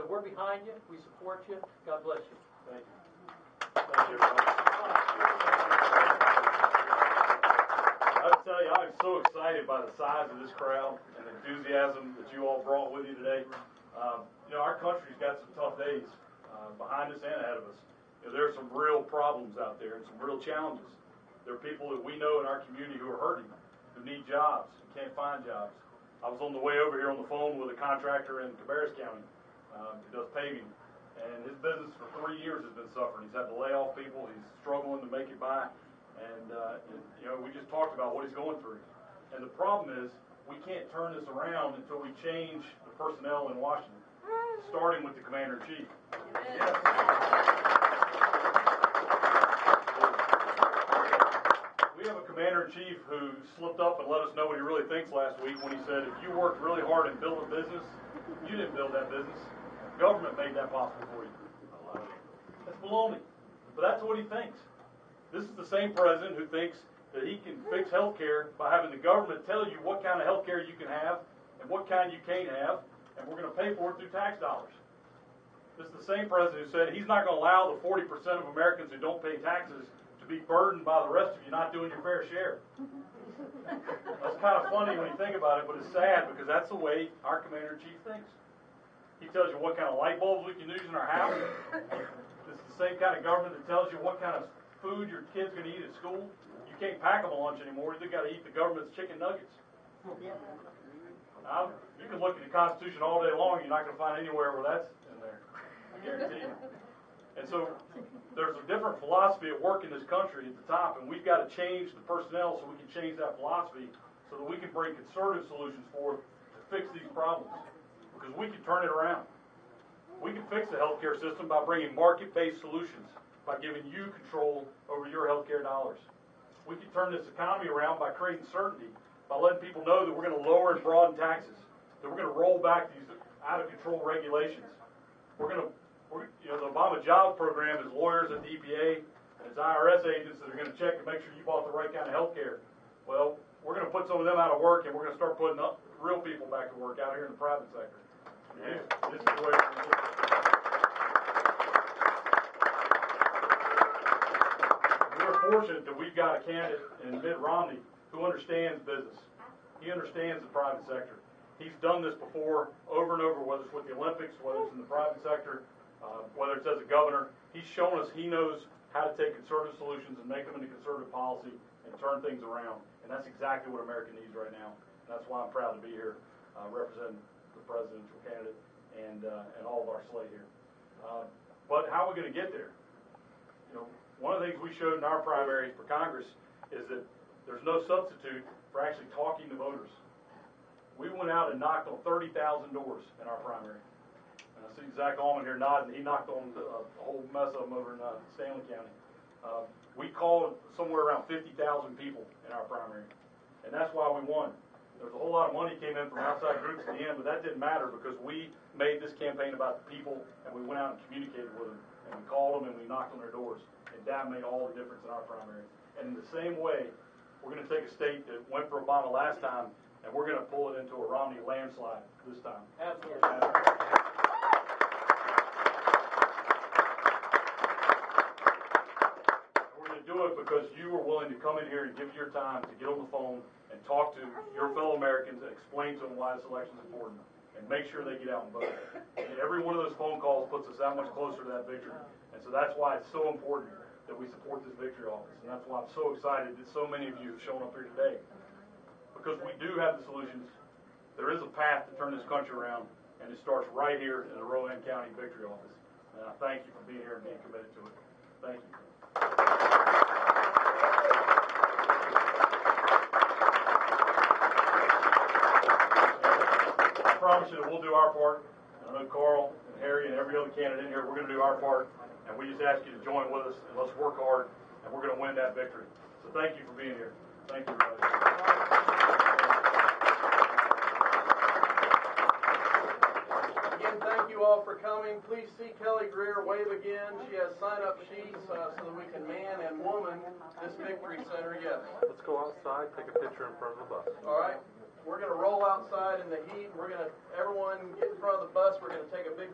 we're behind you. We support you. God bless you. Thank you. Thank you, everybody. I tell you, I'm so excited by the size of this crowd and the enthusiasm that you all brought with you today. Our country's got some tough days behind us and ahead of us. There are some real problems out there and some real challenges. There are people that we know in our community who are hurting, who need jobs, and can't find jobs. I was on the way over here on the phone with a contractor in Cabarrus County who does paving, and his business for 3 years has been suffering. He's had to lay off people. He's struggling to make it by, and we just talked about what he's going through. And the problem is we can't turn this around until we change the personnel in Washington, starting with the Commander-in-Chief. Yes. We have a Commander-in-Chief who slipped up and let us know what he really thinks last week when he said, if you worked really hard and built a business, you didn't build that business. Government made that possible for you. That's baloney. But that's what he thinks. This is the same president who thinks that he can fix health care by having the government tell you what kind of health care you can have and what kind you can't have, and we're going to pay for it through tax dollars. This is the same president who said he's not going to allow the 40% of Americans who don't pay taxes to be burdened by the rest of you not doing your fair share. That's kind of funny when you think about it, but it's sad because that's the way our Commander-in-Chief thinks. He tells you what kind of light bulbs we can use in our house. This is the same kind of government that tells you what kind of food your kid's going to eat at school. You can't pack them a lunch anymore. You've got to eat the government's chicken nuggets. Now, you can look at the Constitution all day long. You're not going to find anywhere where that's in there. I guarantee you. And so there's a different philosophy at work in this country at the top, and we've got to change the personnel so we can change that philosophy so that we can bring conservative solutions forward to fix these problems. Because we can turn it around. We can fix the healthcare system by bringing market-based solutions, by giving you control over your healthcare dollars. We can turn this economy around by creating certainty, by letting people know that we're going to lower and broaden taxes, that we're going to roll back these out-of-control regulations. The Obama Jobs Program is lawyers at the EPA and it's IRS agents that are going to check to make sure you bought the right kind of health care. Well, we're going to put some of them out of work and we're going to start putting up real people back to work out here in the private sector. Yeah. This is the way we're going to do it. We're fortunate that we've got a candidate in Mitt Romney who understands business. He understands the private sector. He's done this before over and over, whether it's with the Olympics, whether it's in the private sector, whether it's as a governor. He's shown us he knows how to take conservative solutions and make them into conservative policy and turn things around. And that's exactly what America needs right now. And that's why I'm proud to be here representing the presidential candidate and all of our slate here. But how are we going to get there? One of the things we showed in our primaries for Congress is that there's no substitute for actually talking to voters. We went out and knocked on 30,000 doors in our primary. And I see Zach Allman here nodding. He knocked on a whole mess of them over in Stanley County. We called somewhere around 50,000 people in our primary. And that's why we won. There's a whole lot of money came in from outside groups at the end, but that didn't matter because we made this campaign about the people, and we went out and communicated with them, and we called them, and we knocked on their doors. And that made all the difference in our primary. And in the same way, we're going to take a state that went for Obama last time, and we're going to pull it into a Romney landslide this time. Absolutely. We're going to do it because you were willing to come in here and give your time to get on the phone and talk to your fellow Americans and explain to them why this election is important and make sure they get out and vote. And every one of those phone calls puts us that much closer to that victory. And so that's why it's so important that we support this victory office. And that's why I'm so excited that so many of you have shown up here today. Because we do have the solutions. There is a path to turn this country around, and it starts right here in the Rowan County Victory Office. And I thank you for being here and being committed to it. Thank you. I promise you that we'll do our part. I know Carl and Harry and every other candidate in here, we're going to do our part. And we just ask you to join with us, and let's work hard, and we're going to win that victory. So thank you for being here. Thank you, everybody. Again, thank you all for coming. Please see Kelly Greer wave again. She has sign-up sheets so that we can man and woman this victory center. Yes. Let's go outside, take a picture in front of the bus. All right. We're going to roll outside in the heat. We're going to, everyone get in front of the bus. We're going to take a big